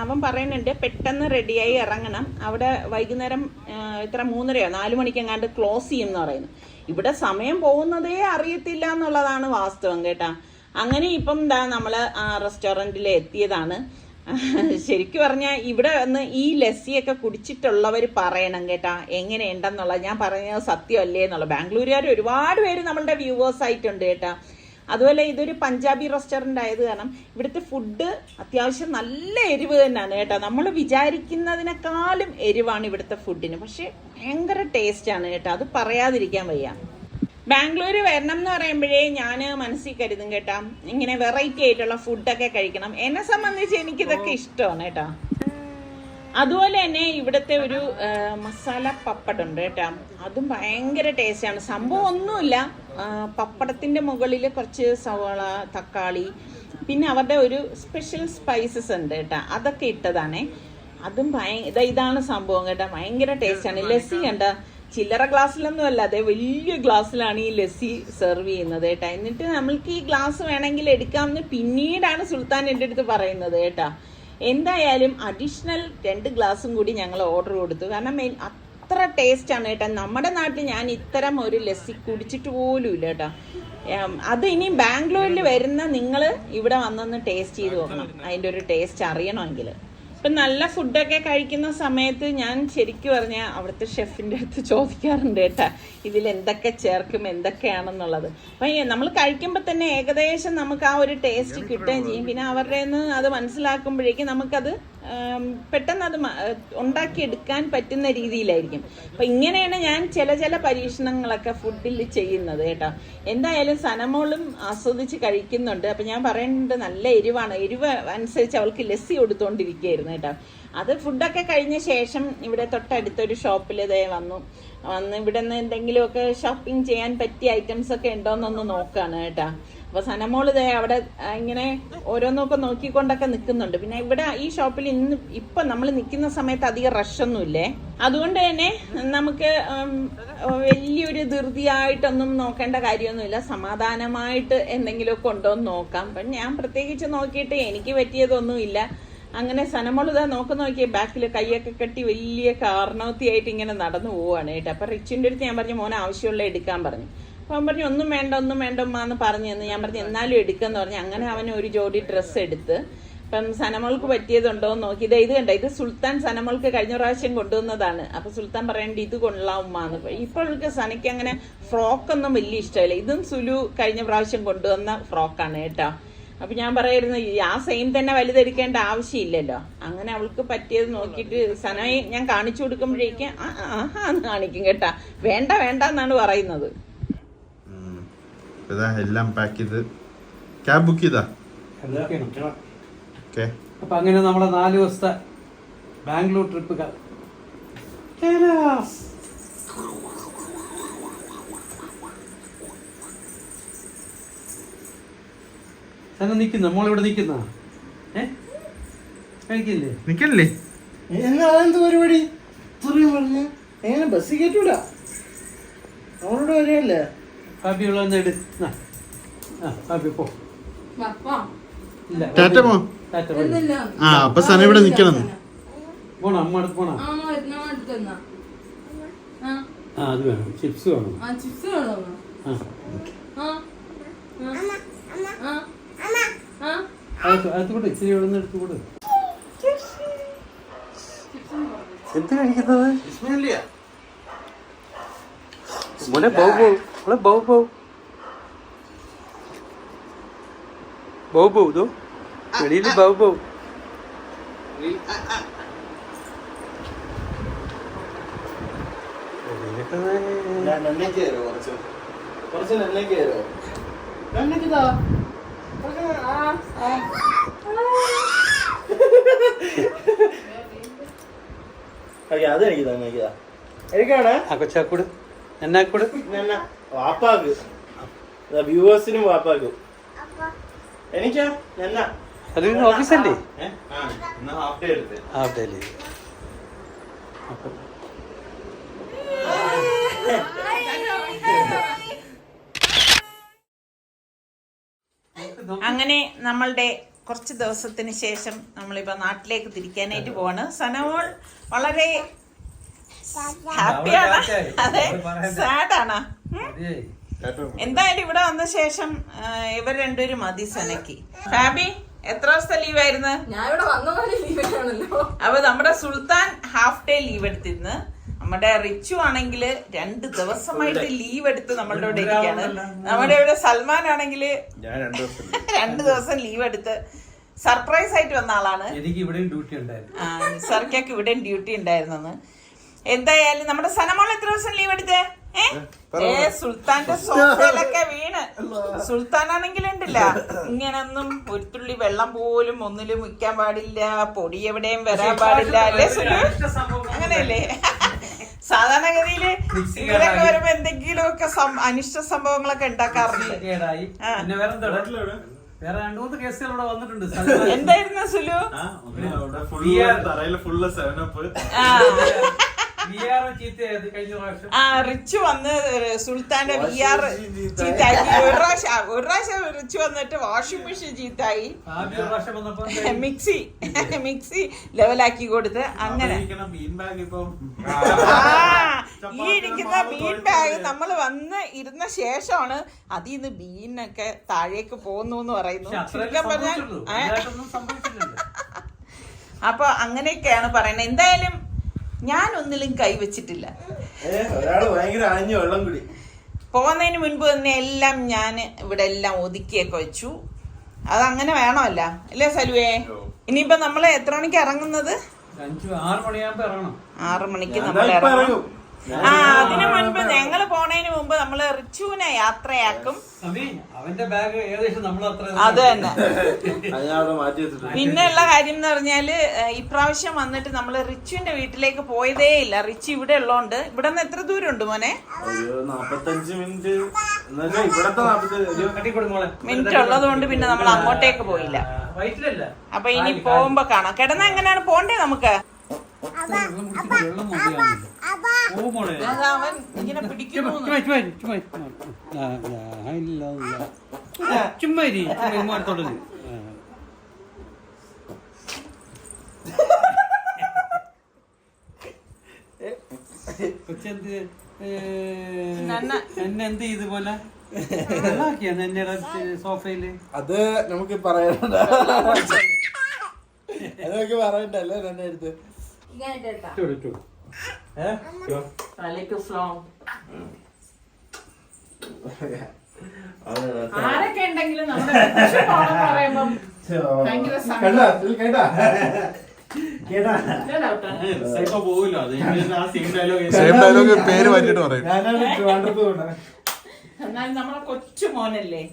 [SPEAKER 1] അവൻ പറയുന്നുണ്ട് പെട്ടെന്ന് റെഡിയായി ഇറങ്ങണം, അവിടെ വൈകുന്നേരം 3:30 4 മണിക്കെങ്ങാണ്ട് ക്ലോസ് ചെയ്യും എന്ന് പറയുന്നു. ഇവിടെ സമയം പോകുന്നതേ അറിയത്തില്ല എന്നുള്ളതാണ് വാസ്തവം കേട്ടാ. അങ്ങനെ ഇപ്പം നമ്മൾ ആ റെസ്റ്റോറൻറ്റിൽ എത്തിയതാണ്. ശരിക്കും പറഞ്ഞാൽ ഇവിടെ വന്ന് ഈ ലസ്സിയൊക്കെ കുടിച്ചിട്ടുള്ളവർ പറയണം കേട്ടാ എങ്ങനെയുണ്ടെന്നുള്ളത്. ഞാൻ പറഞ്ഞത് സത്യമല്ലേ എന്നുള്ളത്. ബാംഗ്ലൂരുകാർ ഒരുപാട് പേര് നമ്മളുടെ വ്യൂവേഴ്സ് ആയിട്ടുണ്ട് കേട്ടാ. അതുപോലെ ഇതൊരു പഞ്ചാബി റെസ്റ്റോറൻ്റ് ആയത് കാരണം ഇവിടുത്തെ ഫുഡ് അത്യാവശ്യം നല്ല എരിവ് തന്നെയാണ് കേട്ടോ. നമ്മൾ വിചാരിക്കുന്നതിനേക്കാളും എരിവാണ് ഇവിടുത്തെ ഫുഡിന്. പക്ഷെ ഭയങ്കര ടേസ്റ്റാണ് കേട്ടോ, അത് പറയാതിരിക്കാൻ വയ്യ. ബാംഗ്ലൂർ വരണം എന്ന് പറയുമ്പോഴേ ഞാൻ മനസ്സിൽ കരുതും കേട്ടാ, ഇങ്ങനെ വെറൈറ്റി ആയിട്ടുള്ള ഫുഡൊക്കെ കഴിക്കണം. എന്നെ സംബന്ധിച്ച് എനിക്കിതൊക്കെ ഇഷ്ടമാണ് കേട്ടോ. അതുപോലെ തന്നെ ഇവിടുത്തെ ഒരു മസാല പപ്പടം ഉണ്ട് കേട്ടോ, അതും ഭയങ്കര ടേസ്റ്റാണ്. സംഭവം ഒന്നുമില്ല, പപ്പടത്തിൻ്റെ മുകളിൽ കുറച്ച് സവാള, തക്കാളി, പിന്നെ അവരുടെ ഒരു സ്പെഷ്യൽ സ്പൈസസ് ഉണ്ട് കേട്ടോ, അതൊക്കെ ഇട്ടതാണേ. അതും ഇതാണ് സംഭവം കേട്ടോ, ഭയങ്കര ടേസ്റ്റാണ്. ലസ്സി കണ്ട ചില്ലറ ഗ്ലാസ്സിലൊന്നും അല്ല, അതെ വലിയ ഗ്ലാസ്സിലാണ് ഈ ലസ്സി സെർവ് ചെയ്യുന്നത് കേട്ടോ. എന്നിട്ട് നമ്മൾക്ക് ഈ ഗ്ലാസ് വേണമെങ്കിൽ എടുക്കാമെന്ന് പിന്നീടാണ് സുൽത്താൻ എൻ്റെ അടുത്ത് പറയുന്നത് കേട്ടോ. എന്തായാലും അഡീഷണൽ 2 ഗ്ലാസും കൂടി ഞങ്ങൾ ഓർഡർ കൊടുത്തു. കാരണം അത്ര ടേസ്റ്റാണ് കേട്ടോ. നമ്മുടെ നാട്ടിൽ ഞാൻ ഇത്തരം ഒരു ലസ്സി കുടിച്ചിട്ട് പോലും ഇല്ല കേട്ടോ. അത് ഇനി ബാംഗ്ലൂരിൽ വരുന്ന നിങ്ങൾ ഇവിടെ വന്നൊന്ന് ടേസ്റ്റ് ചെയ്ത് നോക്കണം, അതിൻ്റെ ഒരു ടേസ്റ്റ് അറിയണമെങ്കിൽ. ഇപ്പം നല്ല ഫുഡൊക്കെ കഴിക്കുന്ന സമയത്ത് ഞാൻ ശരിക്കും പറഞ്ഞാൽ അവിടുത്തെ ഷെഫിൻ്റെ അടുത്ത് ചോദിക്കാറുണ്ട് കേട്ടാ, ഇതിൽ എന്തൊക്കെ ചേർക്കും എന്തൊക്കെയാണെന്നുള്ളത്. അപ്പം നമ്മൾ കഴിക്കുമ്പോൾ തന്നെ ഏകദേശം നമുക്ക് ആ ഒരു ടേസ്റ്റ് കിട്ടുകയും ചെയ്യും. പിന്നെ അവരുടെ നിന്ന് അത് മനസ്സിലാക്കുമ്പോഴേക്കും നമുക്കത് പെട്ടെന്ന് അത് ഉണ്ടാക്കിയെടുക്കാൻ പറ്റുന്ന രീതിയിലായിരിക്കും. അപ്പം ഇങ്ങനെയാണ് ഞാൻ ചില പരീക്ഷണങ്ങളൊക്കെ ഫുഡിൽ ചെയ്യുന്നത് കേട്ടോ. എന്തായാലും സനമോളും ആസ്വദിച്ച് കഴിക്കുന്നുണ്ട്. അപ്പം ഞാൻ പറയുന്നുണ്ട് നല്ല എരിവാണ്, എരിവ് അനുസരിച്ച് അവൾക്ക് ലസ്സി കൊടുത്തുകൊണ്ടിരിക്കുകയായിരുന്നു കേട്ടോ. അത് ഫുഡൊക്കെ കഴിഞ്ഞ ശേഷം ഇവിടെ തൊട്ടടുത്തൊരു ഷോപ്പിൽ ഇതേ വന്ന് ഇവിടെ നിന്ന് എന്തെങ്കിലുമൊക്കെ ഷോപ്പിംഗ് ചെയ്യാൻ പറ്റിയ ഐറ്റംസ് ഒക്കെ ഉണ്ടോയെന്നൊന്ന് നോക്കുകയാണ് കേട്ടോ. അപ്പോൾ സനമോൾ ഇതേ അവിടെ ഇങ്ങനെ ഓരോന്നൊക്കെ നോക്കിക്കൊണ്ടൊക്കെ നിൽക്കുന്നുണ്ട്. പിന്നെ ഇവിടെ ഈ ഷോപ്പിൽ ഇപ്പം നമ്മൾ നിൽക്കുന്ന സമയത്ത് അധികം റഷൊന്നുമില്ലേ, അതുകൊണ്ട് തന്നെ നമുക്ക് വലിയൊരു ധൃതിയായിട്ടൊന്നും നോക്കേണ്ട കാര്യമൊന്നുമില്ല. സമാധാനമായിട്ട് എന്തെങ്കിലുമൊക്കെ ഉണ്ടോ എന്ന് നോക്കാം. അപ്പം ഞാൻ പ്രത്യേകിച്ച് നോക്കിയിട്ട് എനിക്ക് പറ്റിയതൊന്നുമില്ല. അങ്ങനെ സനമോൾ ഇതാ നോക്കിയ ബാക്കിൽ കൈയൊക്കെ കെട്ടി വലിയ കാരണവത്തിയായിട്ട് ഇങ്ങനെ നടന്നു പോവുകയാണ് കേട്ടോ. അപ്പം റിച്ചുവിൻ്റെ അടുത്ത് ഞാൻ പറഞ്ഞു മോനെ ആവശ്യമുള്ള എടുക്കാൻ പറഞ്ഞു. അപ്പം അവൻ പറഞ്ഞു ഒന്നും വേണ്ട ഉമ്മ എന്ന് പറഞ്ഞു തന്നു. ഞാൻ പറഞ്ഞു എന്നാലും എടുക്കാന്ന് പറഞ്ഞു. അങ്ങനെ അവന് ഒരു ജോഡി ഡ്രസ്സ് എടുത്ത് അപ്പം സനമോൾക്ക് പറ്റിയതുണ്ടോ എന്ന് നോക്കി. ഇത് കണ്ട, ഇത് സുൽത്താൻ സനമോൾക്ക് കഴിഞ്ഞ പ്രാവശ്യം കൊണ്ടുവന്നതാണ്. അപ്പം സുൽത്താൻ പറയേണ്ടി ഇത് കൊള്ളാം ഉമ്മാന്ന്. ഇപ്പോഴൊക്കെ സനയ്ക്ക് അങ്ങനെ ഫ്രോക്കൊന്നും വലിയ ഇഷ്ടമില്ല. ഇതും സുലു കഴിഞ്ഞ പ്രാവശ്യം കൊണ്ടുവന്ന ഫ്രോക്കാണ് കേട്ടോ. അപ്പം ഞാൻ പറയായിരുന്നു ആ സെയിം തന്നെ വലുതെടുക്കേണ്ട ആവശ്യമില്ലല്ലോ. അങ്ങനെ അവൾക്ക് പറ്റിയത് നോക്കിയിട്ട് സനയെ ഞാൻ കാണിച്ചു കൊടുക്കുമ്പോഴേക്കും എന്ന് കാണിക്കും കേട്ടാ. വേണ്ട എന്നാണ് പറയുന്നത്.
[SPEAKER 5] എല്ലാം പാക്ക് ചെയ്ത് ക്യാബ് ബുക്ക് ചെയ്താ.
[SPEAKER 2] അപ്പൊ അങ്ങനെ നമ്മുടെ 4 ദിവസത്തെ ബാംഗ്ലൂർ ട്രിപ്പ് തന്നെ നിക്കുന്ന നമ്മളിവിടെ നിക്കുന്ന കഴിക്കില്ലേ
[SPEAKER 5] നിക്കല്ലേ
[SPEAKER 3] എന്ത് പരിപാടി പറഞ്ഞു എങ്ങനെ ബസ് കേട്ടൂല അവളോട് വരെയല്ലേ
[SPEAKER 2] കാപ്പി വെള്ളം എടു. കാപ്പി പോ. ഇല്ല
[SPEAKER 5] ടാറ്റ പോ.
[SPEAKER 2] ടാറ്റ
[SPEAKER 5] ആ അപ്പൊ സന ഇവിടെ നിക്കണം.
[SPEAKER 2] പോണോ അമ്മ അടുത്ത് പോണോ? അത് വേണം, ചിപ്സ് വേണം. അടുത്തുകൂടെ ഇച്ചിരി ഇവിടെ നിന്ന് എടുത്തുകൂടെ. എന്ത് കഴിക്കുന്നത് മോനെ? ബൗ ഇതോ വെളിയിൽ ബൗ
[SPEAKER 3] അത് എനിക്കിതാ എനിക്കാണ്
[SPEAKER 2] കൊച്ചാക്കൂട് എന്നാക്കൂട്
[SPEAKER 3] വാപ്പാക്ക് വ്യൂവേഴ്സിനും വാപ്പാക്കും എനിക്കാ എന്നാ
[SPEAKER 2] അത് ഓഫീസല്ലേ?
[SPEAKER 3] ഹാഫ് ഡേ എടുത്ത്
[SPEAKER 2] ഹാഫ് ഡേയില്.
[SPEAKER 1] അങ്ങനെ നമ്മളുടെ കുറച്ച് ദിവസത്തിന് ശേഷം നമ്മളിപ്പോ നാട്ടിലേക്ക് തിരിക്കാനായിട്ട് പോവാണ്. സനമോൾ വളരെ ഹാപ്പിയാണ്, അതെ സാഡാണ്. എന്തായാലും ഇവിടെ വന്ന ശേഷം ഇവർ രണ്ടുപേരും മതി സനക്ക്. ഫാബി എത്ര ദിവസത്തെ ലീവായിരുന്നു? അപ്പൊ നമ്മുടെ സുൽത്താൻ ഹാഫ് ഡേ ലീവ് എടുത്തിരുന്നു. നമ്മുടെ റിച്ചു ആണെങ്കിൽ 2 ദിവസമായിട്ട് ലീവ് എടുത്ത് നമ്മളുടെ ഇവിടെ ഇരിക്കുകയാണ്. നമ്മുടെ ഇവിടെ സൽമാൻ ആണെങ്കിൽ 2 ദിവസം ലീവ് എടുത്ത് സർപ്രൈസ് ആയിട്ട് വന്ന ആളാണ്.
[SPEAKER 2] എനിക്ക് ഇവിടെയും ഡ്യൂട്ടി ഉണ്ടായിരുന്നു.
[SPEAKER 1] സർക്കൊക്കെ ഇവിടെയും ഡ്യൂട്ടി ഉണ്ടായിരുന്നു. എന്തായാലും നമ്മുടെ സനമോൾ എത്ര ദിവസം ലീവ് എടുത്തേ? സുൽത്താന്റെ സോഫയിലൊക്കെ വീണ്. സുൽത്താനാണെങ്കിൽ ഉണ്ടല്ല ഇങ്ങനൊന്നും ഒരു തുള്ളി വെള്ളം പോലും ഒന്നിലും മുക്കാൻ പാടില്ല, പൊടി എവിടെയും വരാൻ പാടില്ല, അല്ലേ സുലു? അങ്ങനെയല്ലേ സാധാരണഗതിയില് ഇവരൊക്കെ വരുമ്പോ എന്തെങ്കിലുമൊക്കെ അനിഷ്ട സംഭവങ്ങളൊക്കെ ഉണ്ടാക്കാറുണ്ട്.
[SPEAKER 2] വേറെ 2-3 കേസുകൾ ഇവിടെ വന്നിട്ടുണ്ട്.
[SPEAKER 1] എന്തായിരുന്നു സുലു? റിച്ചു വന്ന് സുൽത്താന്റെ VR ചീത്താക്കി. ഒരു പ്രാവശ്യം റിച്ചു വന്നിട്ട് വാഷിംഗ് മെഷീൻ ചീത്തായി, മിക്സി ലെവലാക്കി കൊടുത്ത് അങ്ങനെ. ഈ ഇരിക്കുന്ന ബീൻ ബാഗ് നമ്മൾ വന്ന് ഇരുന്ന ശേഷമാണ് അതിൽ നിന്ന് ബീനൊക്കെ താഴേക്ക് പോകുന്നു എന്ന് പറയുന്നു. ചുരുക്കം പറഞ്ഞാൽ അപ്പൊ അങ്ങനെയൊക്കെയാണ് പറയുന്നത്. എന്തായാലും ഞാൻ ഒന്നിലും കൈവച്ചിട്ടില്ല. പോകുന്നതിന് മുൻപ് തന്നെ എല്ലാം ഞാൻ ഇവിടെ എല്ലാം ഒതുക്കിയൊക്കെ വെച്ചു. അതങ്ങനെ വേണമല്ല അല്ലേ സലുവേ? ഇനിയിപ്പോ നമ്മള് എത്ര മണിക്ക് ഇറങ്ങുന്നത്? 6 മണിക്ക് നമ്മൾ ഇറങ്ങും. അതിനു മുൻപ് ഞങ്ങള് പോണതിന് മുമ്പ് നമ്മള് റിച്ചുവിനെ യാത്രയാക്കും. അത് തന്നെ. പിന്നെയുള്ള കാര്യം എന്ന് പറഞ്ഞാല് ഇപ്രാവശ്യം വന്നിട്ട് നമ്മള് റിച്ചുവിന്റെ വീട്ടിലേക്ക് പോയതേ ഇല്ല. റിച്ചു ഇവിടെ ഉള്ളോണ്ട്. ഇവിടെ നിന്ന് എത്ര ദൂരം ഉണ്ട് മോനെ?
[SPEAKER 3] 45
[SPEAKER 1] മിനിറ്റ് ഉള്ളത് കൊണ്ട് പിന്നെ നമ്മൾ അങ്ങോട്ടേക്ക് പോയില്ല. അപ്പൊ ഇനി പോകുമ്പോ കാണാം. കിടന്ന എങ്ങനെയാണ് പോണ്ടേ നമുക്ക്? അവൻ ഇങ്ങനെ പിടിക്കുന്നു.
[SPEAKER 2] എന്നെന്ത് ഇതുപോലെ സോഫയില്?
[SPEAKER 3] അത് നമുക്ക് പറയണ്ട, അതൊക്കെ പറയണ്ടല്ലേ എന്നെ അടുത്ത്.
[SPEAKER 1] ആരൊക്കെ ഉണ്ടെങ്കിലും നമ്മുടെ
[SPEAKER 5] പേര് മാറ്റിട്ട് പറയും.
[SPEAKER 1] എന്നാലും നമ്മളെ കൊച്ചു മോനല്ലേ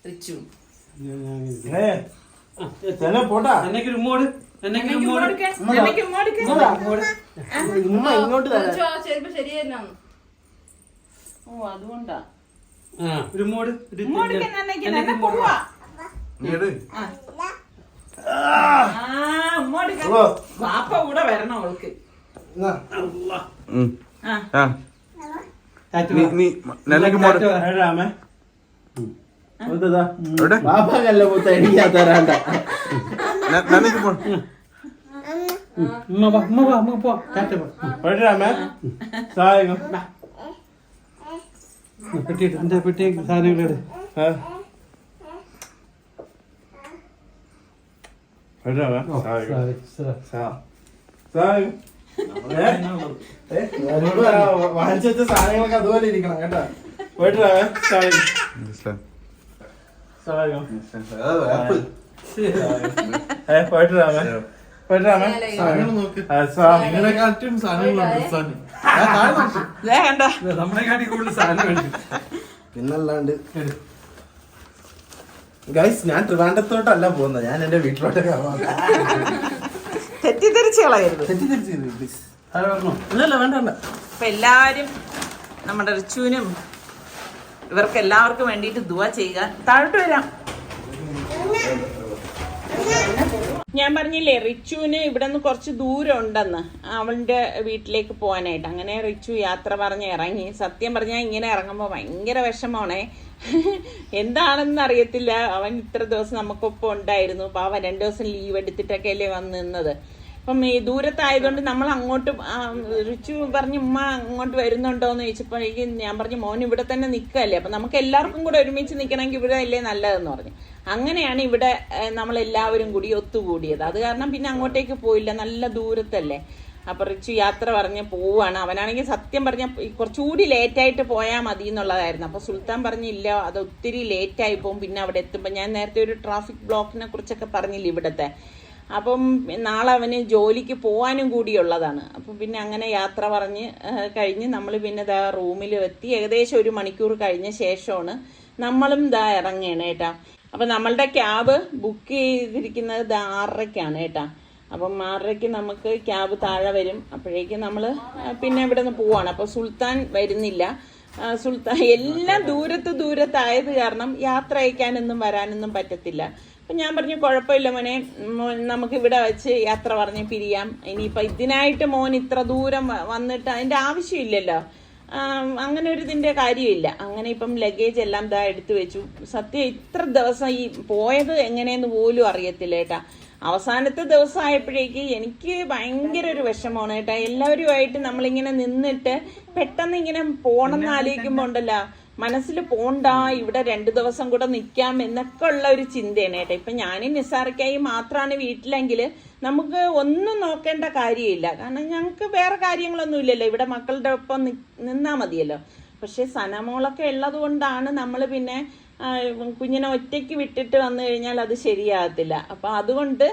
[SPEAKER 1] റിച്ചു.
[SPEAKER 3] പോട്ടാ
[SPEAKER 1] അതുകൊണ്ടാ പാപ്പ കൂടെ വരണം അവൾക്ക്.
[SPEAKER 3] ബാബല്ല മൂത്ത എനിക്ക് തരാണ്ട.
[SPEAKER 2] പെട്ടി സാധനങ്ങളെടു.
[SPEAKER 3] വാങ്ങിച്ചു വെച്ച സാധനങ്ങളൊക്കെ അതുപോലെ ഇരിക്കണം കേട്ടോ. പോയിട്ട്
[SPEAKER 2] നമ്മളെക്കാട്ടി കൂടുതൽ സാധനം വേണ്ടി.
[SPEAKER 3] പിന്നല്ലാണ്ട് ഗൈസ്, ഞാൻ ട്രിവാൻഡ്രത്തോട്ടല്ല പോകുന്നത്, ഞാൻ എന്റെ വീട്ടിലോട്ടൊക്കെ
[SPEAKER 1] തെറ്റിദ്ധരിച്ച് കളയരുത്.
[SPEAKER 3] ഇല്ലല്ല വേണ്ട വേണ്ട.
[SPEAKER 1] അപ്പൊ എല്ലാവരും നമ്മുടെ റിച്ചുവിനും ഇവർക്ക് എല്ലാവർക്കും വേണ്ടിയിട്ട് ദുആ ചെയ്യുക. താഴോട്ട് വരാം. ഞാൻ പറഞ്ഞില്ലേ റിച്ചുവിന് ഇവിടെ നിന്ന് കുറച്ച് ദൂരം ഉണ്ടെന്ന് അവളുടെ വീട്ടിലേക്ക് പോകാനായിട്ട്. അങ്ങനെ റിച്ചു യാത്ര പറഞ്ഞ് ഇറങ്ങി. സത്യം പറഞ്ഞാൽ ഇങ്ങനെ ഇറങ്ങുമ്പോൾ ഭയങ്കര വിഷമമാണേ. എന്താണെന്ന് അറിയത്തില്ല. അവൻ ഇത്ര ദിവസം നമുക്കൊപ്പം ഉണ്ടായിരുന്നു. അപ്പോൾ അവൻ 2 ദിവസം ലീവ് എടുത്തിട്ടൊക്കെ അല്ലേ വന്ന് നിന്നത്. അപ്പം ഈ ദൂരത്തായതുകൊണ്ട് നമ്മൾ അങ്ങോട്ട് റിച്ചു പറഞ്ഞ് ഉമ്മ അങ്ങോട്ട് വരുന്നുണ്ടോ എന്ന് ചോദിച്ചപ്പോഴേക്ക് ഞാൻ പറഞ്ഞു മോൻ ഇവിടെ തന്നെ നിൽക്കുകയല്ലേ, അപ്പം നമുക്ക് എല്ലാവർക്കും കൂടെ ഒരുമിച്ച് നിൽക്കണമെങ്കിൽ ഇവിടെ അല്ലേ നല്ലതെന്ന് പറഞ്ഞു. അങ്ങനെയാണ് ഇവിടെ നമ്മളെല്ലാവരും കൂടി ഒത്തുകൂടിയത്. അത് കാരണം പിന്നെ അങ്ങോട്ടേക്ക് പോയില്ല, നല്ല ദൂരത്തല്ലേ. അപ്പം റിച്ചു യാത്ര പറഞ്ഞ് പോവുകയാണ്. അവനാണെങ്കിൽ സത്യം പറഞ്ഞാൽ കുറച്ചുകൂടി ലേറ്റായിട്ട് പോയാൽ മതി എന്നുള്ളതായിരുന്നു. അപ്പോൾ സുൽത്താൻ പറഞ്ഞില്ല, അത് ഒത്തിരി ലേറ്റായി പോകും പിന്നെ അവിടെ എത്തുമ്പോൾ. ഞാൻ നേരത്തെ ഒരു ട്രാഫിക് ബ്ലോക്കിനെ കുറിച്ചൊക്കെ പറഞ്ഞില്ല ഇവിടുത്തെ. അപ്പം നാളെ അവന് ജോലിക്ക് പോകാനും കൂടിയുള്ളതാണ്. അപ്പം പിന്നെ അങ്ങനെ യാത്ര പറഞ്ഞ് കഴിഞ്ഞ് നമ്മൾ പിന്നെ ദാ റൂമിൽ എത്തി. ഏകദേശം 1 മണിക്കൂർ കഴിഞ്ഞ ശേഷമാണ് നമ്മളും ദാ ഇറങ്ങുകയാണ് കേട്ടാ. അപ്പം നമ്മളുടെ ക്യാബ് ബുക്ക് ചെയ്തിരിക്കുന്നത് 6:30-ക്കാണ് കേട്ടാ. അപ്പം 6:30-ക്ക് നമുക്ക് ക്യാബ് താഴെ വരും. അപ്പോഴേക്കും നമ്മൾ പിന്നെ ഇവിടെ നിന്ന് പോവാണ്. അപ്പോൾ സുൽത്താൻ വരുന്നില്ല. സുൽത്താൻ എല്ലാം ദൂരത്തായത് കാരണം യാത്ര അയക്കാനൊന്നും വരാനൊന്നും പറ്റത്തില്ല. അപ്പം ഞാൻ പറഞ്ഞു കുഴപ്പമില്ല മോനെ, നമുക്ക് ഇവിടെ വെച്ച് യാത്ര പറഞ്ഞ് പിരിയാം. ഇനിയിപ്പോൾ ഇതിനായിട്ട് മോൻ ഇത്ര ദൂരം വന്നിട്ട് അതിൻ്റെ ആവശ്യമില്ലല്ലോ, അങ്ങനെ ഒരു ഇതിൻ്റെ കാര്യമില്ല. അങ്ങനെ ഇപ്പം ലഗേജ് എല്ലാം ഇതാ എടുത്തു വെച്ചു. സത്യം ഇത്ര ദിവസം ഈ പോയത് എങ്ങനെയെന്ന് പോലും അറിയത്തില്ല കേട്ടാ. അവസാനത്തെ ദിവസം ആയപ്പോഴേക്ക് എനിക്ക് ഭയങ്കര ഒരു വിഷമമാണ് കേട്ടാ. എല്ലാവരുമായിട്ട് നമ്മളിങ്ങനെ നിന്നിട്ട് പെട്ടെന്ന് ഇങ്ങനെ പോണെന്ന് ആലോചിക്കുമ്പോൾ ഉണ്ടല്ലോ, മനസ്സിൽ പോണ്ട, ഇവിടെ 2 ദിവസം കൂടെ നിൽക്കാം എന്നൊക്കെ ഉള്ള ഒരു ചിന്തയാണ് കേട്ടോ. ഇപ്പം ഞാനും നിസാർക്കായി മാത്രമാണ് വീട്ടിലെങ്കിൽ നമുക്ക് ഒന്നും നോക്കേണ്ട കാര്യമില്ല. കാരണം ഞങ്ങൾക്ക് വേറെ കാര്യങ്ങളൊന്നും ഇല്ലല്ലോ, ഇവിടെ മക്കളുടെ ഒപ്പം നിന്നാൽ മതിയല്ലോ. പക്ഷെ സനമോളൊക്കെ ഉള്ളത് കൊണ്ടാണ് നമ്മൾ പിന്നെ കുഞ്ഞിനെ ഒറ്റയ്ക്ക് വിട്ടിട്ട് വന്നു കഴിഞ്ഞാൽ അത് ശരിയാകത്തില്ല. അപ്പം അതുകൊണ്ട്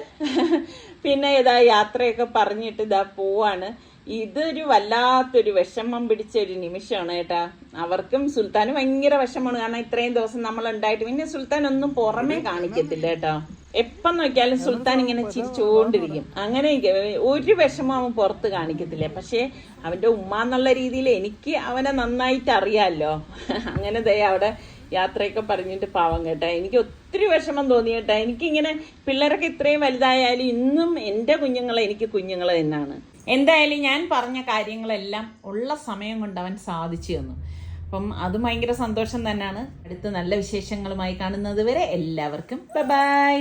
[SPEAKER 1] പിന്നെ ഇതാ യാത്രയൊക്കെ പറഞ്ഞിട്ട് ഇതാ പോവാണ്. ഇതൊരു വല്ലാത്തൊരു വിഷമം പിടിച്ച ഒരു നിമിഷമാണ് കേട്ടാ. അവർക്കും സുൽത്താനും ഭയങ്കര വിഷമമാണ്. കാരണം ഇത്രയും ദിവസം നമ്മൾ ഉണ്ടായിട്ട് പിന്നെ സുൽത്താൻ ഒന്നും പുറമേ കാണിക്കത്തില്ല കേട്ടോ. എപ്പം നോക്കിയാലും സുൽത്താൻ ഇങ്ങനെ ചിരിച്ചുകൊണ്ടിരിക്കും. അങ്ങനെ ഒരു വിഷമം അവൻ പുറത്ത് കാണിക്കത്തില്ല. പക്ഷേ അവൻ്റെ ഉമ്മ എന്നുള്ള രീതിയിൽ എനിക്ക് അവനെ നന്നായിട്ട് അറിയാമല്ലോ. അങ്ങനെ അവിടെ യാത്രയൊക്കെ പറഞ്ഞിട്ട് പാവം കേട്ടാ. എനിക്ക് ഒത്തിരി വിഷമം തോന്നി കേട്ടാ. എനിക്കിങ്ങനെ പിള്ളേരൊക്കെ ഇത്രയും വലുതായാലും ഇന്നും എൻ്റെ കുഞ്ഞുങ്ങളെ എനിക്ക് കുഞ്ഞുങ്ങൾ തന്നെയാണ്. എന്തായാലും ഞാൻ പറഞ്ഞ കാര്യങ്ങളെല്ലാം ഉള്ള സമയം കൊണ്ട് അവൻ സാധിച്ചു തന്നു. അപ്പം അത് ഭയങ്കര സന്തോഷം തന്നെയാണ്. അടുത്ത നല്ല വിശേഷങ്ങളുമായി കാണുന്നത് വരെ എല്ലാവർക്കും ബൈ.